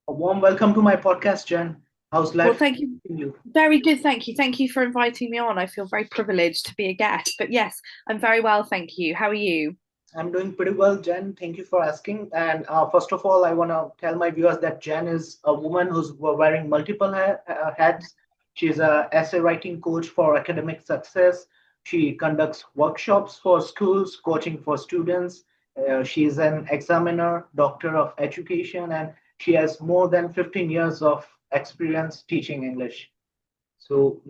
A warm welcome to my podcast, Jen. How's Well, life thank you. treating you? Very good, thank you. Thank you for inviting me on. I feel very privileged to be a guest. But yes, I'm very well, thank you. How are you? I'm doing pretty well, Jen. Thank you for asking. And first of all, I want to tell my viewers that Jen is a woman who's wearing multiple hats. She's a essay writing coach for academic success. She conducts workshops for schools, coaching for students. She's an examiner, doctor of education, and she has more than 15 years of experience teaching English. So,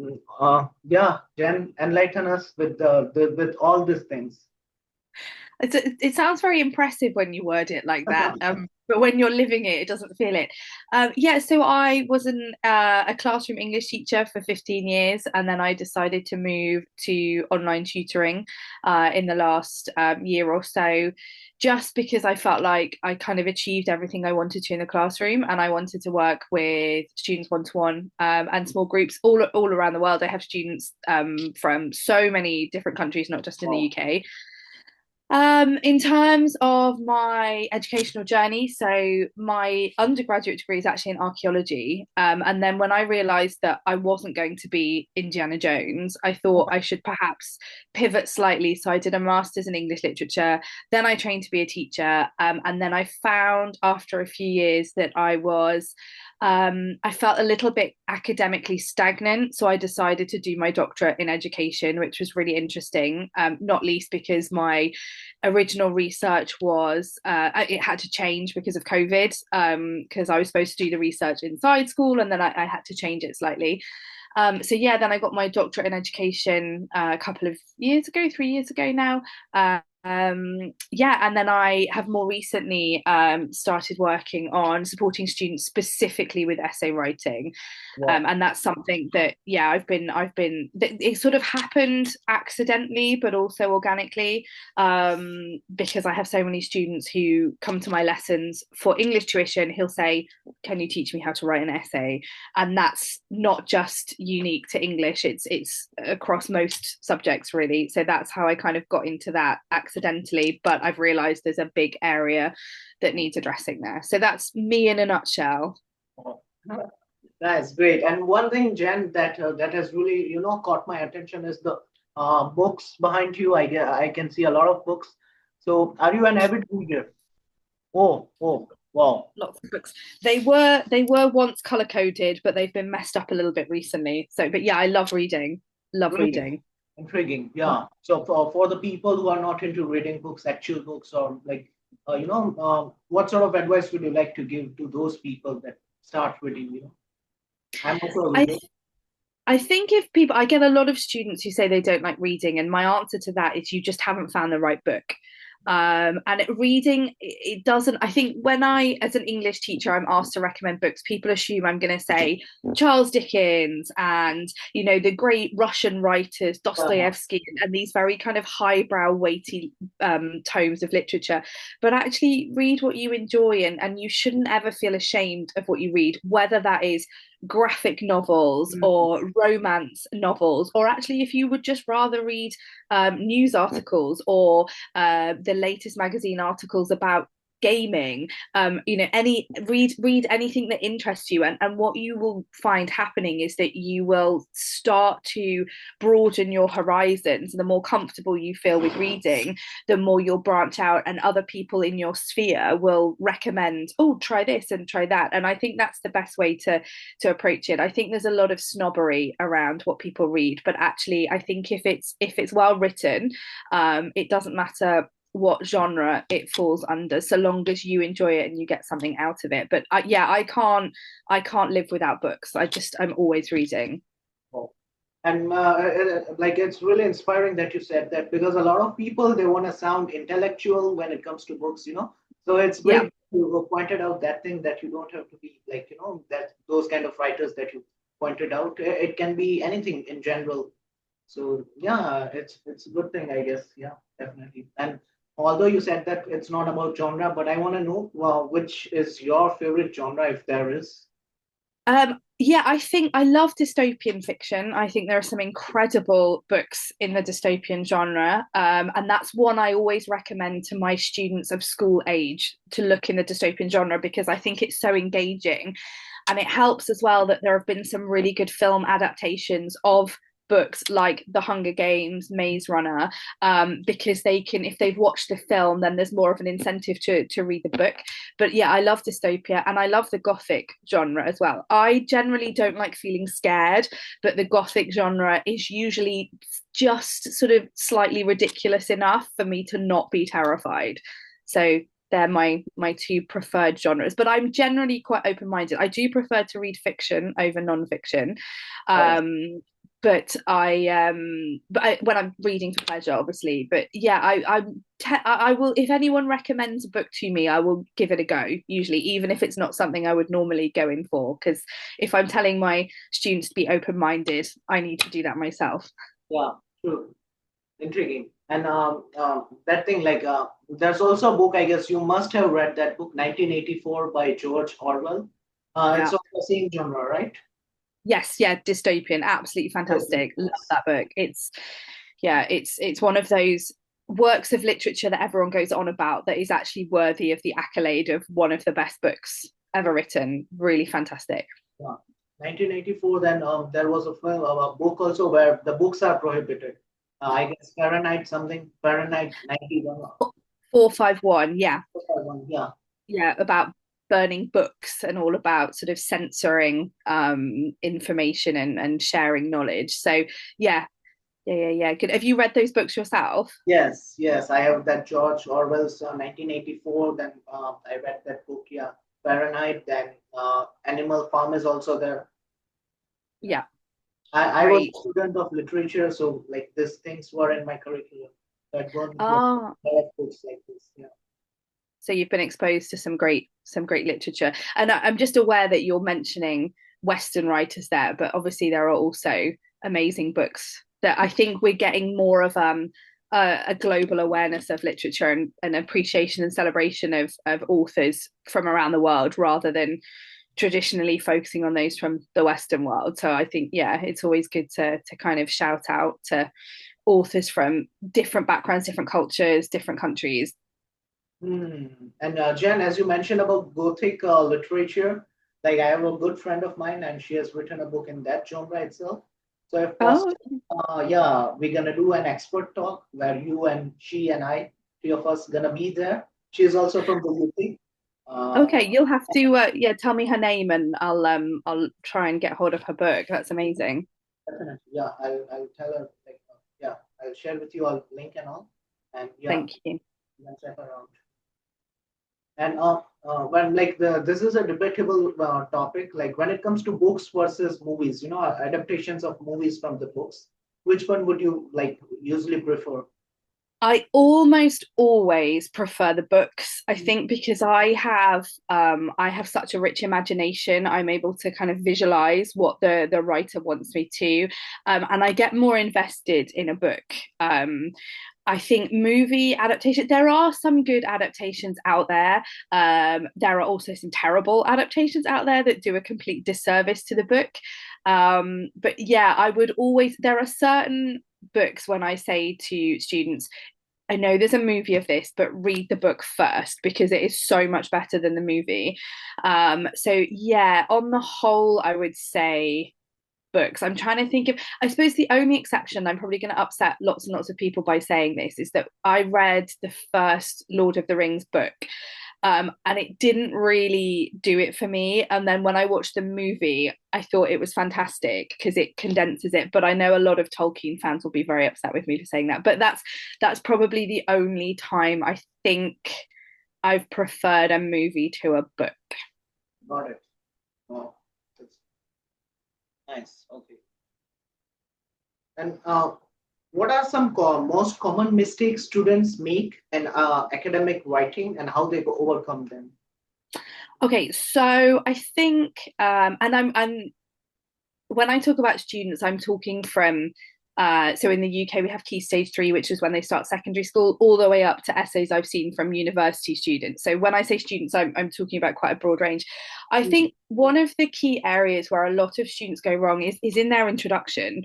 yeah, Jen, enlighten us with with all these things. It sounds very impressive when you word it like that. But when you're living it, it doesn't feel it. Yeah, so I was a classroom English teacher for 15 years, and then I decided to move to online tutoring in the last year or so, just because I felt like I kind of achieved everything I wanted to in the classroom, and I wanted to work with students one to one and small groups all around the world. I have students from so many different countries, not just in the Wow. UK. In terms of my educational journey, so my undergraduate degree is actually in archaeology. And then when I realized that I wasn't going to be Indiana Jones, I thought I should perhaps pivot slightly. So I did a master's in English literature. Then I trained to be a teacher. And then I found after a few years that I felt a little bit academically stagnant. So I decided to do my doctorate in education, which was really interesting, not least because my original research was it had to change because of COVID, because I was supposed to do the research inside school and then I had to change it slightly. So yeah, then I got my doctorate in education a couple of years ago, 3 years ago now. Yeah, and then I have more recently started working on supporting students specifically with essay writing, Wow. and that's something that yeah it sort of happened accidentally but also organically, because I have so many students who come to my lessons for English tuition. He'll say, can you teach me how to write an essay? And that's not just unique to English, it's across most subjects really. So that's how I kind of got into that accidentally, but I've realized there's a big area that needs addressing there. So that's me in a nutshell. Wow. That's great. And one thing, Jen, that has really caught my attention is the books behind you. I can see a lot of books. So, are you an avid reader? Oh, wow. Lots of books. They were once color coded, but they've been messed up a little bit recently. So, but yeah, I love reading. Love Really reading. intriguing. Yeah. So, for the people who are not into reading books, actual books, or like, what sort of advice would you like to give to those people that start reading? I'm also a I reader. I think if people, I get a lot of students who say they don't like reading, and my answer to that is you just haven't found the right book. Reading, it doesn't. I think when as an English teacher, I'm asked to recommend books, people assume I'm going to say Charles Dickens and the great Russian writers Yeah. Dostoevsky and these very kind of highbrow, weighty tomes of literature. But actually, read what you enjoy, and you shouldn't ever feel ashamed of what you read, whether that is graphic novels Mhm. or romance novels, or actually if you would just rather read news articles or the latest magazine articles about gaming, any read anything that interests you, and what you will find happening is that you will start to broaden your horizons. The more comfortable you feel with reading, the more you'll branch out, and other people in your sphere will recommend, oh, try this and try that. And I think that's the best way to approach it. I think there's a lot of snobbery around what people read, but actually I think if it's well written, it doesn't matter what genre it falls under, so long as you enjoy it and you get something out of it. But yeah, I can't live without books. I'm always reading. Wow. And like it's really inspiring that you said that because a lot of people they want to sound intellectual when it comes to books. So it's Yeah. great you pointed out that thing that you don't have to be like that those kind of writers that you pointed out. It can be anything in general. So yeah, it's a good thing I guess. Yeah, definitely. And although you said that it's not about genre, but I want to know which is your favorite genre if there is. Yeah, I think I love dystopian fiction. I think there are some incredible books in the dystopian genre. And that's one I always recommend to my students of school age to look in the dystopian genre because I think it's so engaging. And it helps as well that there have been some really good film adaptations of books like The Hunger Games, Maze Runner, because they can, if they've watched the film, then there's more of an incentive to read the book. But yeah, I love dystopia and I love the gothic genre as well. I generally don't like feeling scared, but the gothic genre is usually just sort of slightly ridiculous enough for me to not be terrified. So they're my two preferred genres. But I'm generally quite open minded. I do prefer to read fiction over non-fiction. Oh, When I'm reading for pleasure, obviously. But yeah, I will, if anyone recommends a book to me, I will give it a go. Usually, even if it's not something I would normally go in for, because if I'm telling my students to be open minded, I need to do that myself. yeah, true. Intriguing. And that thing, like, there's also a book, I guess you must have read that book, 1984 by George Orwell. It's Yeah. of the same genre, right? Yes, yeah, dystopian, absolutely Okay, fantastic. Love yes. that book. It's one of those works of literature that everyone goes on about that is actually worthy of the accolade of one of the best books ever written. Really fantastic. Yeah. 1984, then there was a film, a book also where the books are prohibited. I guess Fahrenheit something, Fahrenheit 91. 451, yeah. Yeah. Yeah, about burning books and all about sort of censoring information and sharing knowledge. So yeah, yeah. Good. Have you read those books yourself? Yes, yes. I have that George Orwell's 1984. Then I read that book, yeah. Fahrenheit, then Animal Farm is also there. Yeah. Yeah, I was great. a student of literature, so like these things were in my curriculum. So I'd gone through Ah, a lot of books like this. Yeah. so you've been exposed to some great literature, and I'm just aware that you're mentioning Western writers there, but obviously there are also amazing books that I think we're getting more of a global awareness of literature and appreciation and celebration of authors from around the world rather than traditionally focusing on those from the Western world. So I think yeah, it's always good to kind of shout out to authors from different backgrounds, different cultures, different countries. Hmm. And Jen, as you mentioned about Gothic literature, like I have a good friend of mine, and she has written a book in that genre itself. So if Oh, possible, yeah, we're gonna do an expert talk where you and she and I, three of us, gonna be there. She's also from the UK. okay. Uh, You'll have to yeah, tell me her name and I'll try and get hold of her book. That's amazing. Definitely, yeah. I'll tell her like, yeah, I'll share with you all link and all, and yeah, Thank you. we'll check around. And when like this is a debatable topic. Like when it comes to books versus movies, adaptations of movies from the books. Which one would you like usually prefer? I almost always prefer the books. I think because I have such a rich imagination, I'm able to kind of visualize what the writer wants me to, and I get more invested in a book. I think movie adaptation, there are some good adaptations out there. There are also some terrible adaptations out there that do a complete disservice to the book. But yeah, there are certain books when I say to students, I know there's a movie of this, but read the book first because it is so much better than the movie. So yeah, on the whole, I would say books. I'm trying to think of, I suppose the only exception, I'm probably going to upset lots and lots of people by saying this, is that I read the first Lord of the Rings book. And it didn't really do it for me. And then when I watched the movie, I thought it was fantastic because it condenses it. But I know a lot of Tolkien fans will be very upset with me for saying that. But that's probably the only time I think I've preferred a movie to a book. Got it. Oh, that's nice. Okay. And what are some most common mistakes students make in academic writing, and how they overcome them? Okay, so I think, and I'm when I talk about students, I'm talking from So in the UK, we have Key Stage 3, which is when they start secondary school, all the way up to essays I've seen from university students. So when I say students, I'm talking about quite a broad range. I think one of the key areas where a lot of students go wrong is in their introduction.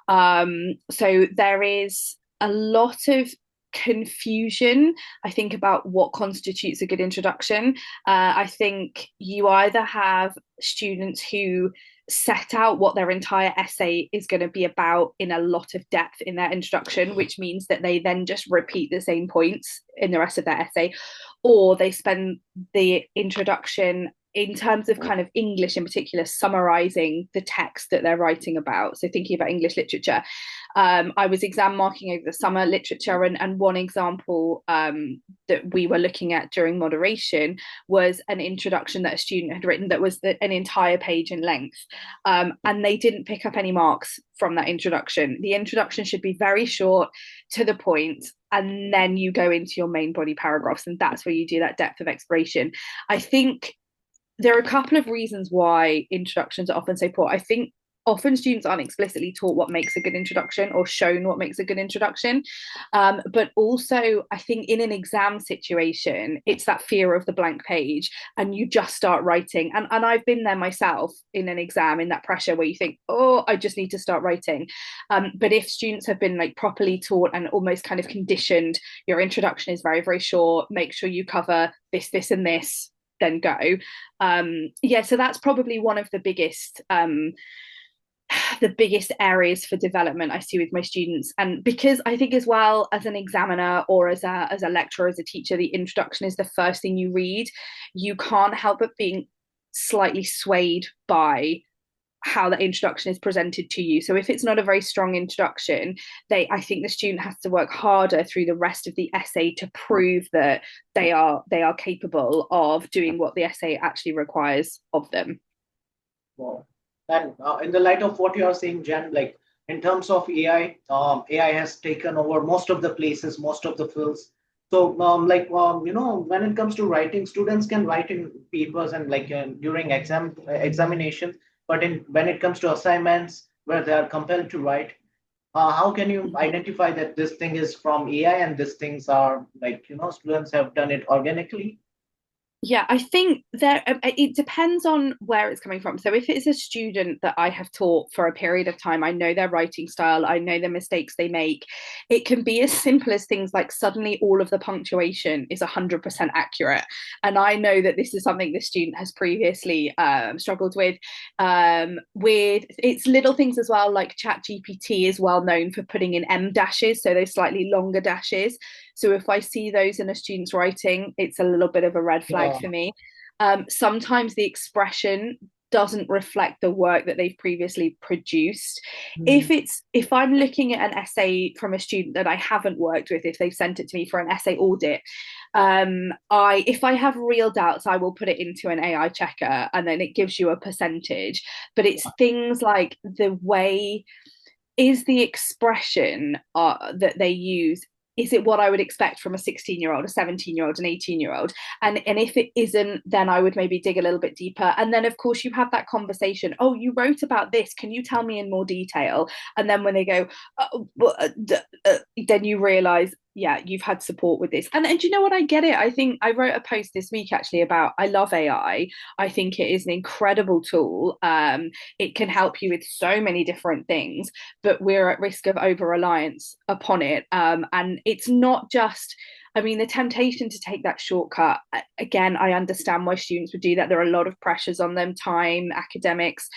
So there is a lot of confusion, I think, about what constitutes a good introduction. I think you either have students who set out what their entire essay is going to be about in a lot of depth in their introduction, which means that they then just repeat the same points in the rest of their essay, or they spend the introduction in terms of kind of English in particular, summarizing the text that they're writing about. So thinking about English literature. I was exam marking over the summer literature, and one example that we were looking at during moderation was an introduction that a student had written that was an entire page in length. And they didn't pick up any marks from that introduction. The introduction should be very short, to the point, and then you go into your main body paragraphs, and that's where you do that depth of exploration. I think there are a couple of reasons why introductions are often so poor. I think often students aren't explicitly taught what makes a good introduction or shown what makes a good introduction. But also, I think in an exam situation, it's that fear of the blank page and you just start writing. And I've been there myself in an exam, in that pressure where you think, oh, I just need to start writing. But if students have been like properly taught and almost kind of conditioned, your introduction is very, very short, make sure you cover this, this, and this, then go. Yeah, so that's probably one of the biggest areas for development I see with my students. And because I think as well, as an examiner or as a lecturer, as a teacher, the introduction is the first thing you read. You can't help but being slightly swayed by how that introduction is presented to you. So if it's not a very strong introduction, I think the student has to work harder through the rest of the essay to prove that they are capable of doing what the essay actually requires of them. Wow. And in the light of what you are saying, Jen, like in terms of AI, AI has taken over most of the places, most of the fields. So, when it comes to writing, students can write in papers and like during examination, but when it comes to assignments where they are compelled to write, how can you identify that this thing is from AI and these things are like students have done it organically? Yeah, I think it depends on where it's coming from. So if it's a student that I have taught for a period of time, I know their writing style, I know the mistakes they make. It can be as simple as things like suddenly all of the punctuation is 100% accurate. And I know that this is something the student has previously struggled with. With it's little things as well, like ChatGPT is well known for putting in M dashes, so those slightly longer dashes. So if I see those in a student's writing, it's a little bit of a red flag Yeah. for me. Sometimes the expression doesn't reflect the work that they've previously produced. Hmm. If I'm looking at an essay from a student that I haven't worked with, if they've sent it to me for an essay audit, I if I have real doubts, I will put it into an AI checker and then it gives you a percentage. But it's things like the way is the expression that they use, is it what I would expect from a 16-year-old, a 17-year-old, an 18-year-old? And if it isn't, then I would maybe dig a little bit deeper. And then of course you have that conversation. Oh, you wrote about this. Can you tell me in more detail? And then when they go, then you realize, yeah, you've had support with this. And you know what? I get it. I think I wrote a post this week actually about I love AI. I think it is an incredible tool. It can help you with so many different things, but we're at risk of over reliance upon it. And it's not just, I mean, the temptation to take that shortcut, again, I understand why students would do that. There are a lot of pressures on them, time, academics,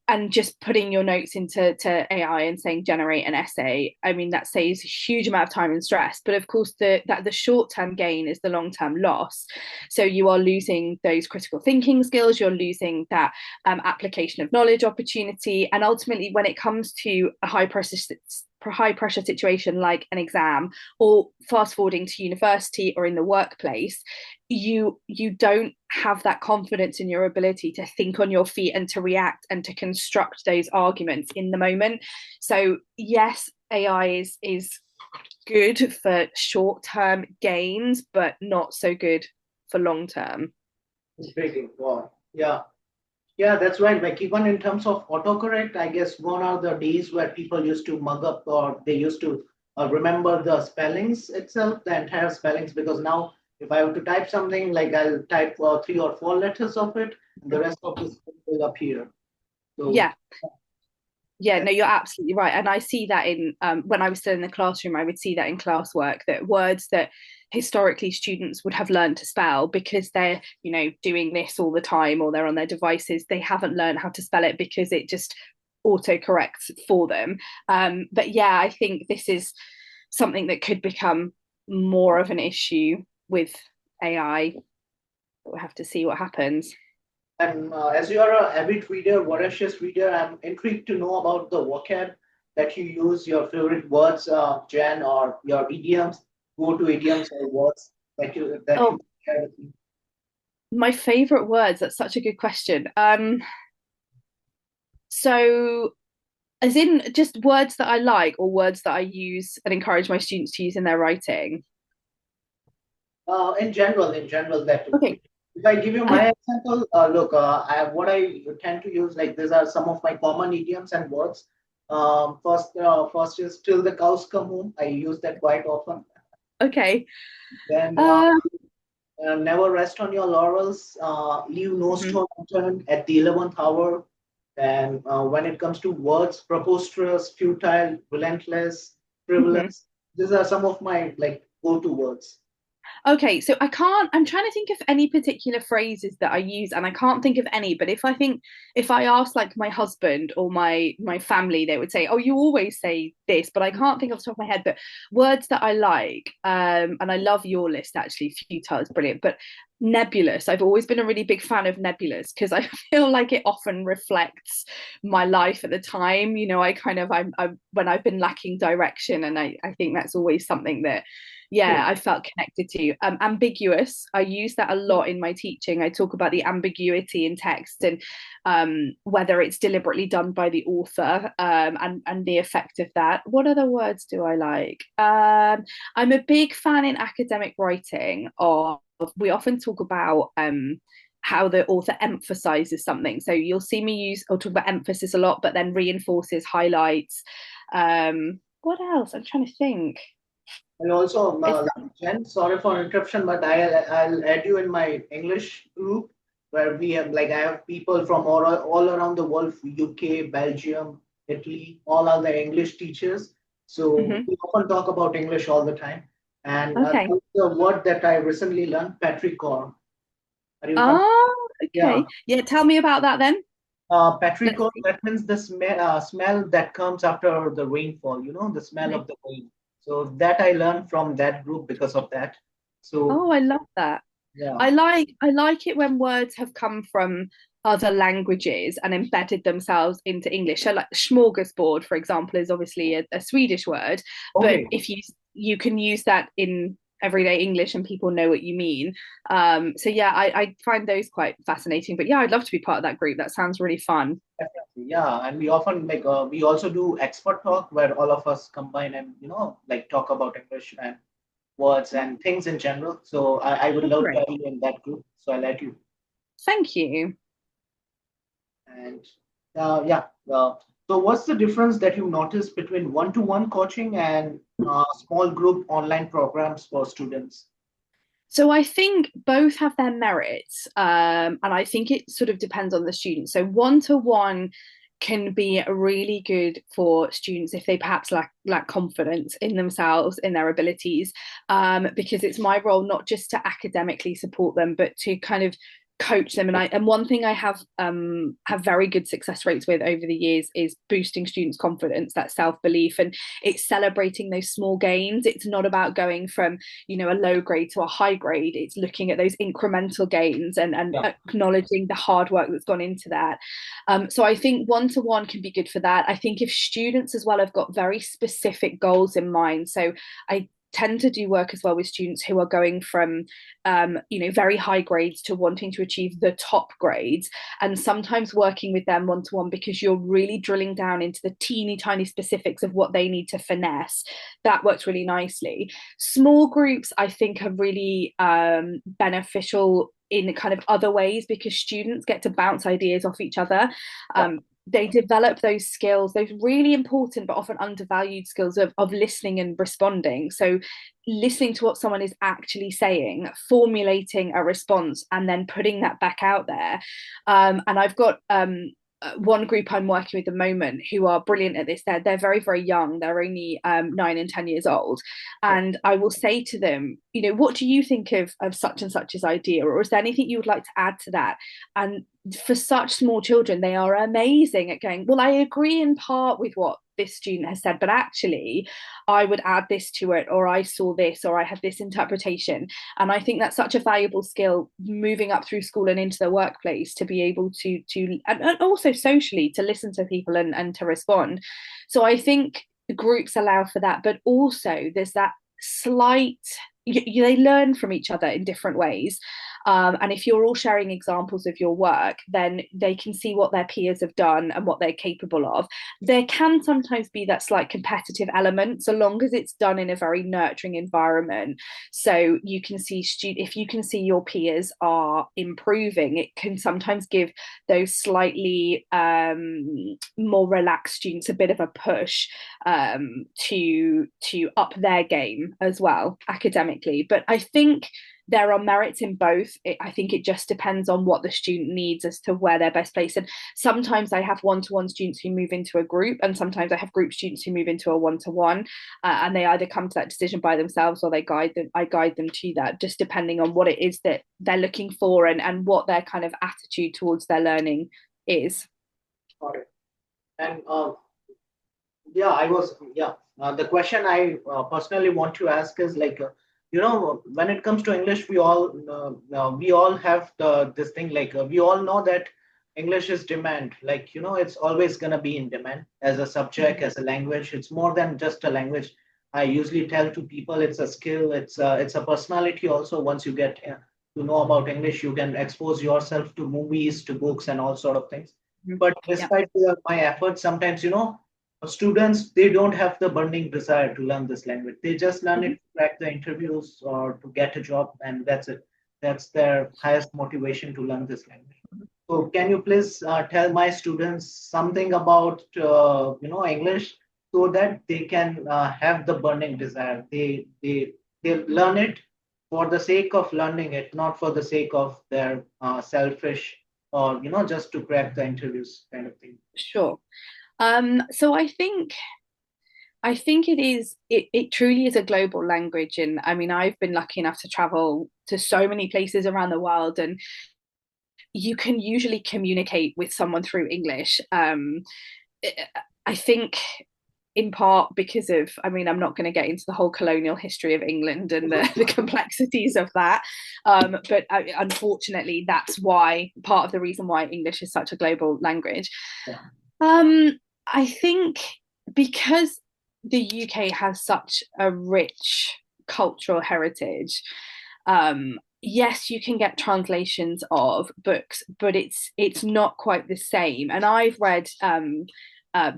and just putting your notes into AI and saying generate an essay. I mean, that saves a huge amount of time and stress. But of course, the short term gain is the long term loss. So you are losing those critical thinking skills. You're losing that application of knowledge opportunity, and ultimately, when it comes to a high pressure situation like an exam or fast forwarding to university or in the workplace, you don't have that confidence in your ability to think on your feet and to react and to construct those arguments in the moment. So yes, AI is good for short term gains but not so good for long term. Intriguing. Wow. Yeah. Yeah, that's right. Like even in terms of autocorrect, I guess gone are the days where people used to mug up or they used to remember the spellings itself, the entire spellings. Because now, if I have to type something, like I'll type three or four letters of it, and the rest of this will appear. So Yeah. Yeah, that, no, you're absolutely right. And I see that in when I was still in the classroom, I would see that in classwork, that words that historically students would have learned to spell because they're, doing this all the time or they're on their devices, they haven't learned how to spell it because it just auto corrects for them. But yeah, I think this is something that could become more of an issue with AI. We'll have to see what happens. and as you are a avid reader, voracious reader, I'm intrigued to know about the vocab that you use, your favorite words, Jen, or your idioms, go-to idioms or words that Oh, you share with me. my favorite words, that's such a good question. So as in just words that I like or words that I use and encourage my students to use in their writing. In general, that Okay. if I give you I, my example, look, what I tend to use, like these are some of my common idioms and words. First is till the cows come home. I use that quite often. okay. Then Um, never rest on your laurels. Leave no mhm, stone unturned at the 11th hour. And when it comes to words, preposterous, futile, relentless, mhm. frivolous, these are some of my like go-to words. Okay, so I'm trying to think of any particular phrases that I use, and I can't think of any, but if I ask like my husband or my family, they would say, "Oh, you always say this," but I can't think off the top of my head. But words that I like, and I love your list actually, futile is brilliant, but nebulous. I've always been a really big fan of nebulous because I feel like it often reflects my life at the time. I'm when I've been lacking direction, and I think that's always something that True. I felt connected to. Ambiguous, I use that a lot in my teaching. I talk about the ambiguity in text and whether it's deliberately done by the author, and the effect of that. What other words do I like? I'm a big fan in academic writing of, we often talk about how the author emphasizes something. So you'll see me use or talk about emphasis a lot, but then reinforces, highlights. What else? I'm trying to think. And also, Is Jen, sorry for interruption, but I'll add you in my English group where we have like I have people from all around the world, UK, Belgium, Italy, all are the English teachers. So Mhm. we often talk about English all the time. And Okay. the word that I recently learned, petrichor. Are you familiar? Oh, Yeah. okay. Yeah, tell me about that then. Let's Petrichor, see. that means the smell that comes after the rainfall, the smell Okay. of the rain. So that I learned from that group because of that. So Oh, I love that. yeah, I like it when words have come from other languages and embedded themselves into English. So like smorgasbord, for example, is obviously a Swedish word, but okay. if you can use that in everyday English and people know what you mean. So yeah, I find those quite fascinating. But yeah, I'd love to be part of that group. That sounds really fun. Definitely. Yeah, and we often like we also do expert talk where all of us combine and like talk about English and words and things in general. So I would Oh, love to great. have you in that group. So I let you. Thank you. And yeah, so what's the difference that you notice between one-to-one coaching and small group online programs for students? So I think both have their merits, and I think it sort of depends on the student. So one to one can be really good for students if they perhaps lack confidence in themselves, in their abilities, because it's my role not just to academically support them, but to kind of coach them. And one thing I have very good success rates with over the years is boosting students' confidence, that self-belief, and it's celebrating those small gains. It's not about going from a low grade to a high grade. It's looking at those incremental gains and Yeah. acknowledging the hard work that's gone into that. So I think one to one can be good for that. I think if students as well have got very specific goals in mind, so I tend to do work as well with students who are going from very high grades to wanting to achieve the top grades, and sometimes working with them one to one because you're really drilling down into the teeny tiny specifics of what they need to finesse. That works really nicely. Small groups I think are really beneficial in kind of other ways, because students get to bounce ideas off each other. Yeah. They develop those skills, those really important but often undervalued skills of listening and responding. So listening to what someone is actually saying, formulating a response, and then putting that back out there. And I've got one group I'm working with at the moment who are brilliant at this. They're very, very young. They're only 9 and 10 years old. And I will say to them, you know, what do you think of such and such's idea? Or is there anything you would like to add to that? And for such small children, they are amazing at going, well, I agree in part with what this student has said, but actually I would add this to it, or I saw this, or I have this interpretation. And I think that's such a valuable skill moving up through school and into the workplace, to be able to and also socially to listen to people and to respond. So I think groups allow for that, but also there's that slight, they learn from each other in different ways. And if you're all sharing examples of your work, then they can see what their peers have done and what they're capable of. There can sometimes be that slight competitive element, so long as it's done in a very nurturing environment. So you can see, if you can see your peers are improving, it can sometimes give those slightly more relaxed students a bit of a push to up their game as well academically. But I think there are merits in both. I think it just depends on what the student needs as to where they're best placed. And sometimes I have one-to-one students who move into a group, and sometimes I have group students who move into a one-to-one, and they either come to that decision by themselves, or I guide them to that, just depending on what it is that they're looking for, and what their kind of attitude towards their learning is. Got it. And yeah, the question I personally want to ask is like, when it comes to English, we all have this thing, like we all know that English is demand. Like, it's always gonna be in demand as a subject, as a language. It's more than just a language. I usually tell to people it's a skill. It's a personality also. Once you get to know about English, you can expose yourself to movies, to books, and all sort of things. But Yeah. despite my efforts, sometimes, students, they don't have the burning desire to learn this language. They just learn it Mm-hmm. to crack the interviews or to get a job, and that's it. That's their highest motivation to learn this language. So can you please tell my students something about English, so that they can have the burning desire? They learn it for the sake of learning it, not for the sake of their selfish, or just to crack the interviews kind of thing. Sure. So I think it truly is a global language. And I mean, I've been lucky enough to travel to so many places around the world, and you can usually communicate with someone through English. I think in part because of, I mean, I'm not going to get into the whole colonial history of England and the complexities of that. But unfortunately, that's why, part of the reason why English is such a global language. Yeah. I think because the UK has such a rich cultural heritage, yes, you can get translations of books, but it's not quite the same. And I've read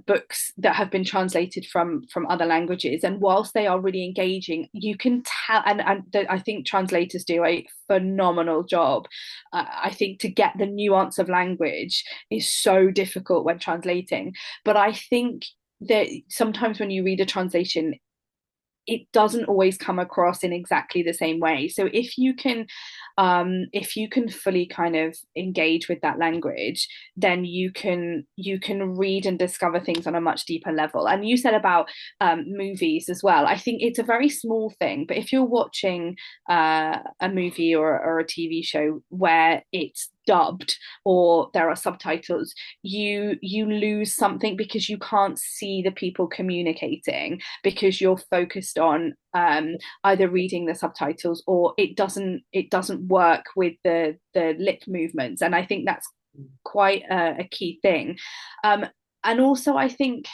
books that have been translated from other languages, and whilst they are really engaging, you can tell, and I think translators do a phenomenal job. I think to get the nuance of language is so difficult when translating, but I think that sometimes when you read a translation, it doesn't always come across in exactly the same way. So if you can fully kind of engage with that language, then you can read and discover things on a much deeper level. And you said about movies as well. I think it's a very small thing, but if you're watching a movie or a TV show where it's dubbed or there are subtitles, you lose something, because you can't see the people communicating, because you're focused on either reading the subtitles, or it doesn't work with the lip movements. And I think that's quite a key thing. And also I think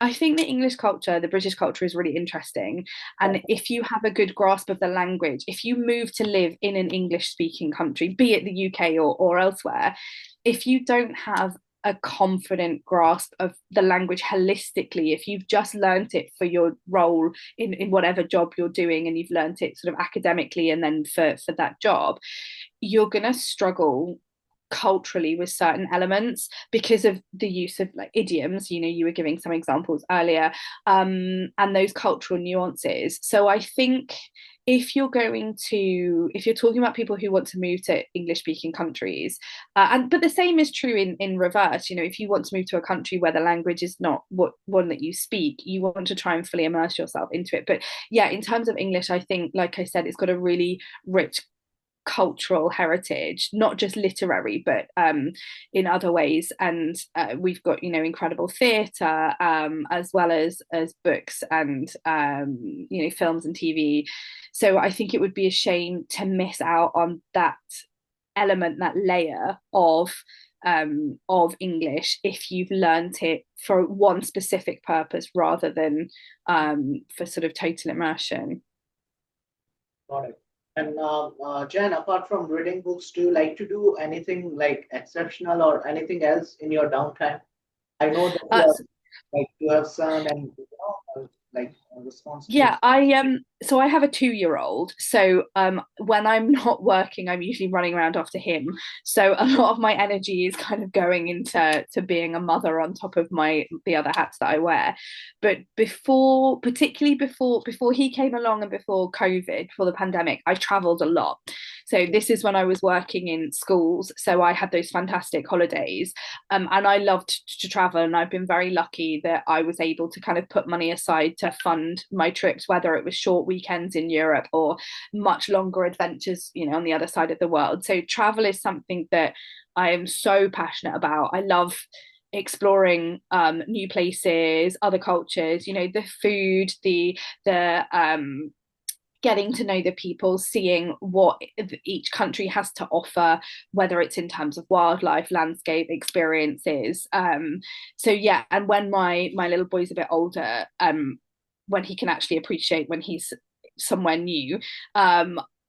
the English culture, the British culture, is really interesting. And if you have a good grasp of the language, if you move to live in an English speaking country, be it the UK or elsewhere, if you don't have a confident grasp of the language holistically, if you've just learnt it for your role in whatever job you're doing, and you've learnt it sort of academically and then for that job, you're going to struggle culturally with certain elements because of the use of like idioms. You were giving some examples earlier, and those cultural nuances. So I think if you're talking about people who want to move to English speaking countries, and but the same is true in reverse. If you want to move to a country where the language is not what one that you speak, you want to try and fully immerse yourself into it. But yeah, in terms of English, I think, like I said, it's got a really rich cultural heritage, not just literary, but in other ways. And we've got, incredible theatre, as well as books and, films and TV. So I think it would be a shame to miss out on that element, that layer of English, if you've learned it for one specific purpose rather than for sort of total immersion. Got it. And Jen, apart from reading books, do you like to do anything like exceptional or anything else in your downtime? I know that Uh, you have son and like Yeah, responsibilities. so I have a 2-year old. So when I'm not working, I'm usually running around after him. So a lot of my energy is kind of going into being a mother on top of the other hats that I wear. But particularly before he came along and before COVID, before the pandemic, I traveled a lot. So this is when I was working in schools. So I had those fantastic holidays. And I loved to travel, and I've been very lucky that I was able to kind of put money aside to fund my trips, whether it was short weekends in Europe or much longer adventures, on the other side of the world. So travel is something that I am so passionate about. I love exploring new places, other cultures, the food, the getting to know the people, seeing what each country has to offer, whether it's in terms of wildlife, landscape, experiences. So yeah, and when my little boy's a bit older, when he can actually appreciate when he's somewhere new,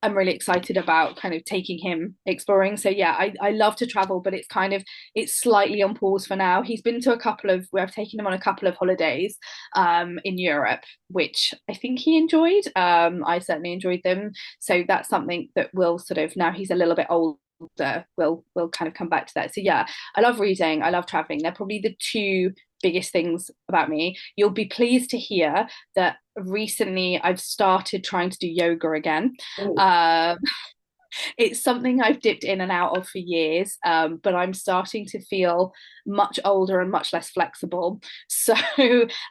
I'm really excited about kind of taking him exploring. So yeah, I love to travel, but it's slightly on pause for now. He's been to I've taken him on a couple of holidays in Europe, which I think he enjoyed. I certainly enjoyed them. So that's something that will sort of, now he's a little bit older, we'll kind of come back to that. So yeah, I love reading, I love traveling. They're probably the two biggest things about me. You'll be pleased to hear that recently I've started trying to do yoga again. Oh, Um, it's something I've dipped in and out of for years, but I'm starting to feel much older and much less flexible. So,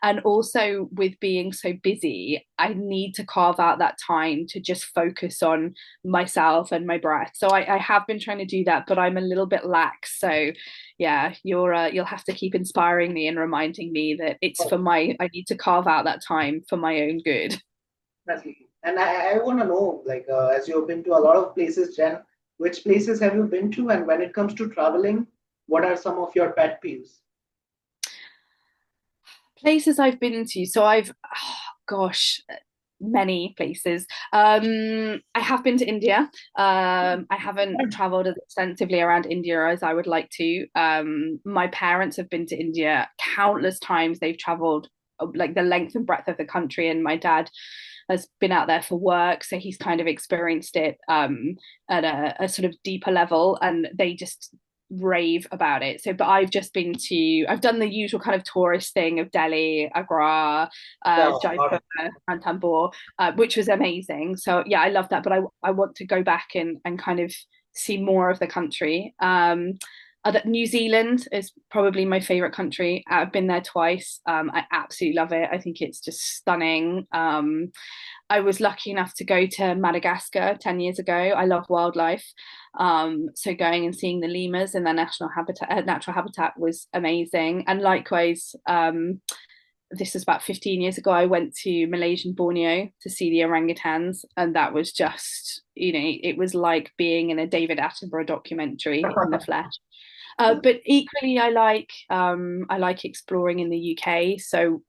and also with being so busy, I need to carve out that time to just focus on myself and my breath. So I have been trying to do that, but I'm a little bit lax. So, yeah, you'll have to keep inspiring me and reminding me that I need to carve out that time for my own good. definitely. And I want to know, like, as you've been to a lot of places, Jen, which places have you been to? And when it comes to traveling, what are some of your pet peeves? Places I've been to. So gosh, many places. I have been to India. I haven't traveled as extensively around India as I would like to. My parents have been to India countless times. They've traveled like the length and breadth of the country, and my dad has been out there for work, so he's kind of experienced it at a sort of deeper level, and they just rave about it. So, but I've done the usual kind of tourist thing of Delhi, Agra, Yeah, got Jaipur, it. Ranthambore, which was amazing. So yeah, I love that, but I want to go back and kind of see more of the country. New Zealand is probably my favorite country. I've been there twice. I absolutely love it. I think it's just stunning. I was lucky enough to go to Madagascar 10 years ago. I love wildlife. So going and seeing the lemurs in their natural habitat was amazing. And likewise, this was about 15 years ago. I went to Malaysian Borneo to see the orangutans, and that was just, it was like being in a David Attenborough documentary in the flesh. But equally, I like exploring in the UK. So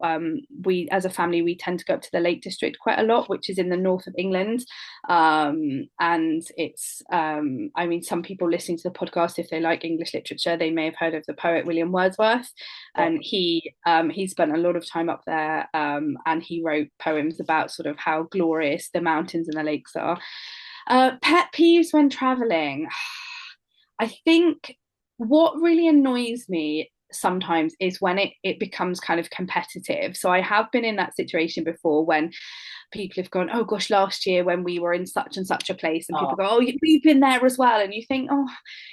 we, as a family, we tend to go up to the Lake District quite a lot, which is in the north of England. And it's, I mean, some people listening to the podcast, if they like English literature, they may have heard of the poet William Wordsworth, Yeah. and he spent a lot of time up there, and he wrote poems about sort of how glorious the mountains and the lakes are. Pet peeves when traveling. I think what really annoys me sometimes is when it becomes kind of competitive. So I have been in that situation before when people have gone, oh gosh, last year when we were in such and such a place, and Uh, people go, oh, we've been there as well. And you think, oh,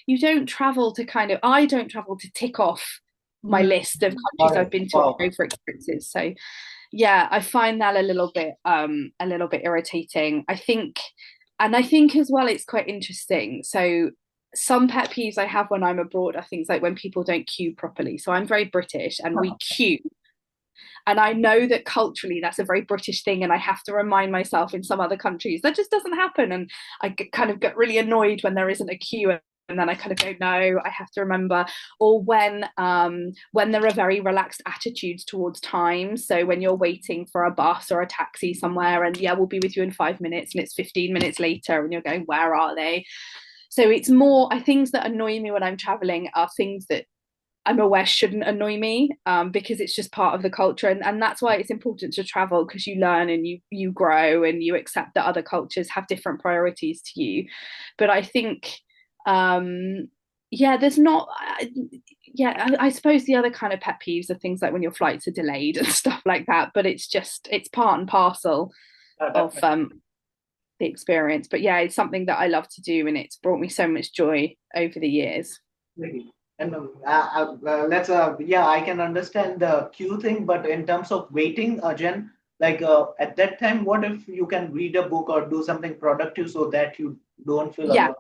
you don't travel to kind of, I don't travel to tick off my mm, list of got countries it. I've been to or Wow. go for experiences. So yeah, I find that a little bit irritating. I think as well it's quite interesting. So some pet peeves I have when I'm abroad are things like when people don't queue properly. So I'm very British and we queue. And I know that culturally that's a very British thing. And I have to remind myself in some other countries that just doesn't happen. And kind of get really annoyed when there isn't a queue. And then I kind of go, no, I have to remember. Or when there are very relaxed attitudes towards time. So when you're waiting for a bus or a taxi somewhere, and yeah, we'll be with you in 5 minutes, and it's 15 minutes later, and you're going, where are they? So it's more things that annoy me when I'm traveling are things that I'm aware shouldn't annoy me, because it's just part of the culture, and that's why it's important to travel, because you learn and you grow and you accept that other cultures have different priorities to you. But I think, um, yeah, there's not. Yeah, I suppose the other kind of pet peeves are things like when your flights are delayed and stuff like that. But it's part and parcel of Definitely. the experience. But yeah, it's something that I love to do, and it's brought me so much joy over the years. Really. And yeah, I can understand the queue thing, but in terms of waiting, Jen, like at that time, what if you can read a book or do something productive so that you don't feel Yeah, alone?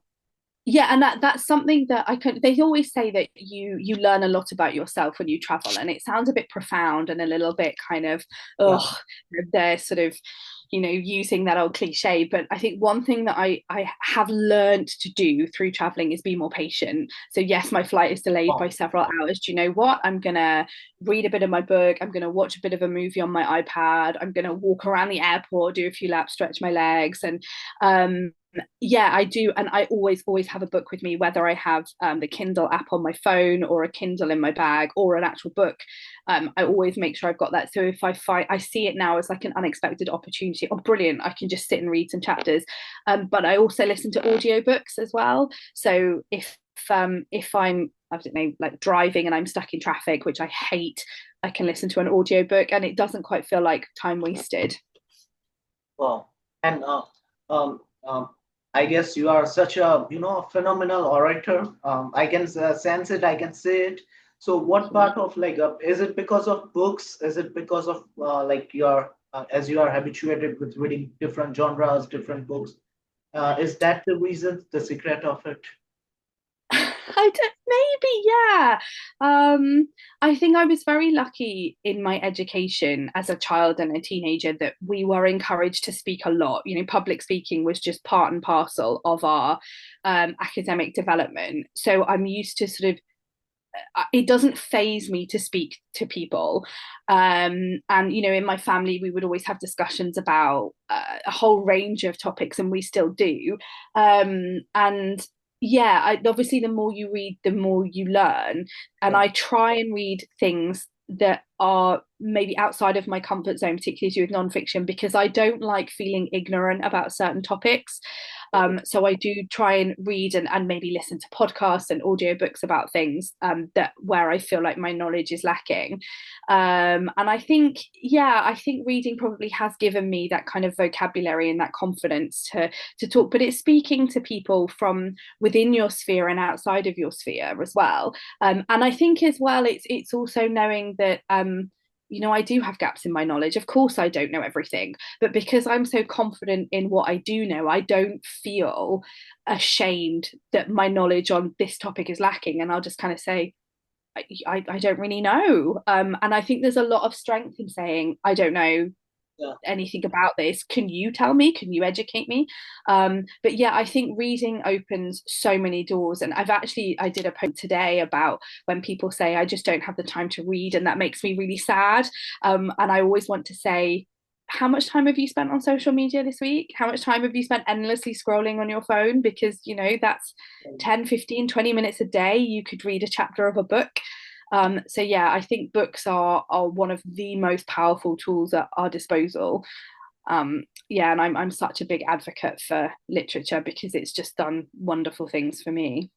yeah, and that's something that I can they always say that you learn a lot about yourself when you travel, and it sounds a bit profound and a little bit kind of, Yeah. oh, they're sort of, using that old cliche. But I think one thing that I have learned to do through traveling is be more patient. So yes, my flight is delayed by Wow. several hours. Do you know what? I'm gonna read a bit of my book, I'm gonna watch a bit of a movie on my iPad, I'm gonna walk around the airport, do a few laps, stretch my legs. And yeah, I do. And I always have a book with me, whether I have the Kindle app on my phone or a Kindle in my bag or an actual book. I always make sure I've got that. So if I see it now as like an unexpected opportunity, oh, brilliant, I can just sit and read some chapters. But I also listen to audiobooks as well. So if I'm, I don't know, like driving and I'm stuck in traffic, which I hate, I can listen to an audiobook and it doesn't quite feel like time wasted. Wow. And I guess you are such a, phenomenal orator. I can sense it. I can see it. So, what part of like, is it because of books? Is it because of like your, as you are habituated with reading different genres, different books? Is that the reason, the secret of it? I don't, maybe, yeah. I think I was very lucky in my education as a child and a teenager that we were encouraged to speak a lot. Public speaking was just part and parcel of our academic development. So I'm used to sort of, it doesn't phase me to speak to people. And in my family we would always have discussions about a whole range of topics, and we still do. And yeah, obviously the more you read the more you learn, and Yeah. I try and read things that are maybe outside of my comfort zone, particularly to do with nonfiction, because I don't like feeling ignorant about certain topics. So I do try and read and maybe listen to podcasts and audiobooks about things that where I feel like my knowledge is lacking. And I think, yeah, I think reading probably has given me that kind of vocabulary and that confidence to talk, but it's speaking to people from within your sphere and outside of your sphere as well. And I think as well, it's also knowing that I do have gaps in my knowledge. Of course, I don't know everything, but because I'm so confident in what I do know, I don't feel ashamed that my knowledge on this topic is lacking. And I'll just kind of say, I don't really know. And I think there's a lot of strength in saying, I don't know Yeah. anything about this. Can you tell me? Can you educate me? But yeah, I think reading opens so many doors. And I did a post today about when people say, I just don't have the time to read. And that makes me really sad. And I always want to say, how much time have you spent on social media this week? How much time have you spent endlessly scrolling on your phone? Because, that's 10, 15, 20 minutes a day. You could read a chapter of a book. So yeah, I think books are one of the most powerful tools at our disposal. yeah, and I'm such a big advocate for literature because it's just done wonderful things for me.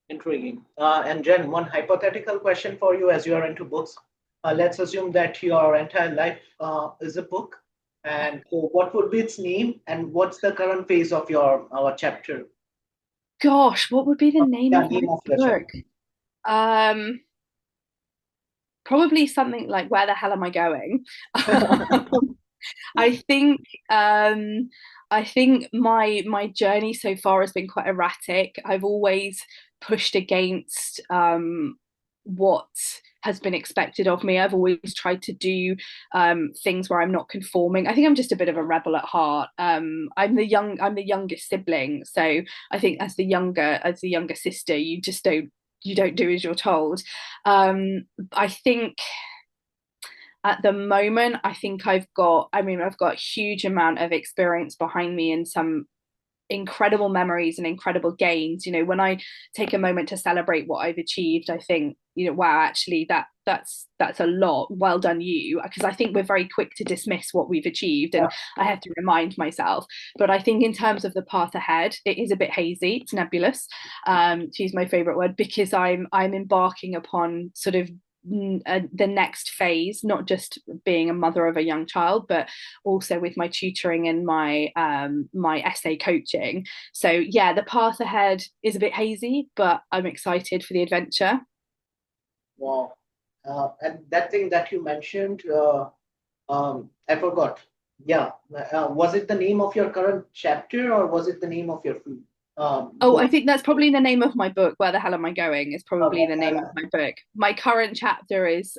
Intriguing. And Jen, one hypothetical question for you as you are into books. Let's assume that your entire life is a book. And so what would be its name and what's the current phase of your chapter? Gosh, what would be the name Yeah, of my name of your chapter. book? Um, Probably something like "Where the hell am I going?" I think I think my journey so far has been quite erratic. I've always pushed against what has been expected of me. I've always tried to do things where I'm not conforming. I think I'm just a bit of a rebel at heart. I'm the youngest sibling, so I think as the younger sister, you don't do as you're told. I think at the moment, I've got a huge amount of experience behind me and some incredible memories and incredible gains. You know, when I take a moment to celebrate what I've achieved, I think, wow, actually that's a lot. Well done, you. Because I think we're very quick to dismiss what we've achieved, Yeah, and I have to remind myself. But I think in terms of the path ahead, it is a bit hazy. It's nebulous, to use my favorite word, because I'm embarking upon sort of the next phase, not just being a mother of a young child, but also with my tutoring and my essay coaching. So yeah, the path ahead is a bit hazy, but I'm excited for the adventure. wow. And that thing that you mentioned, I forgot. Yeah. Was it the name of your current chapter or was it the name of your Oh, I book? think that's probably the name of my book. Where the hell am I going? Is probably the name of Okay. my book. My current chapter is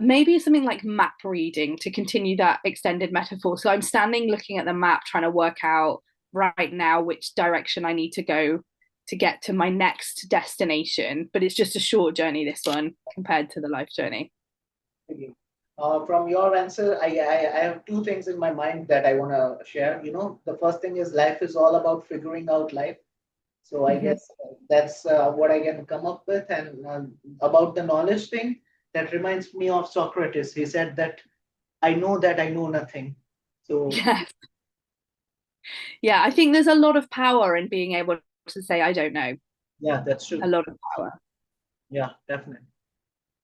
maybe something like map reading to continue that extended metaphor. So I'm standing looking at the map, trying to work out right now which direction I need to go to get to my next destination. But it's just a short journey, this one, compared to the life journey. Okay. From your answer, I have two things in my mind that I want to share. The first thing is life is all about figuring out life. So I Mm-hmm. guess that's what I can come up with. And about the knowledge thing, that reminds me of Socrates. He said that I know nothing. So Yeah. Yeah. I think there's a lot of power in being able to say, I don't know. yeah, that's A true. lot of power. Yeah, definitely.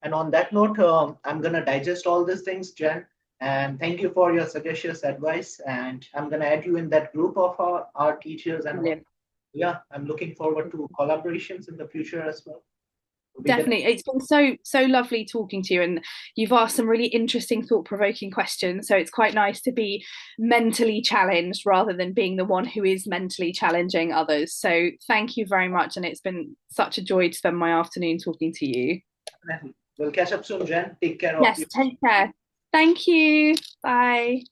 And on that note, I'm gonna digest all these things, Jen. And thank you for your sagacious advice. And I'm gonna add you in that group of our teachers and all. Brilliant. Yeah, I'm looking forward to collaborations in the future as well. We can, Definitely. It's been so lovely talking to you, and you've asked some really interesting, thought-provoking questions. So it's quite nice to be mentally challenged rather than being the one who is mentally challenging others. So thank you very much, and it's been such a joy to spend my afternoon talking to you. we'll catch up soon, Jen. Take care of Yes, you. take care. Thank you. Bye.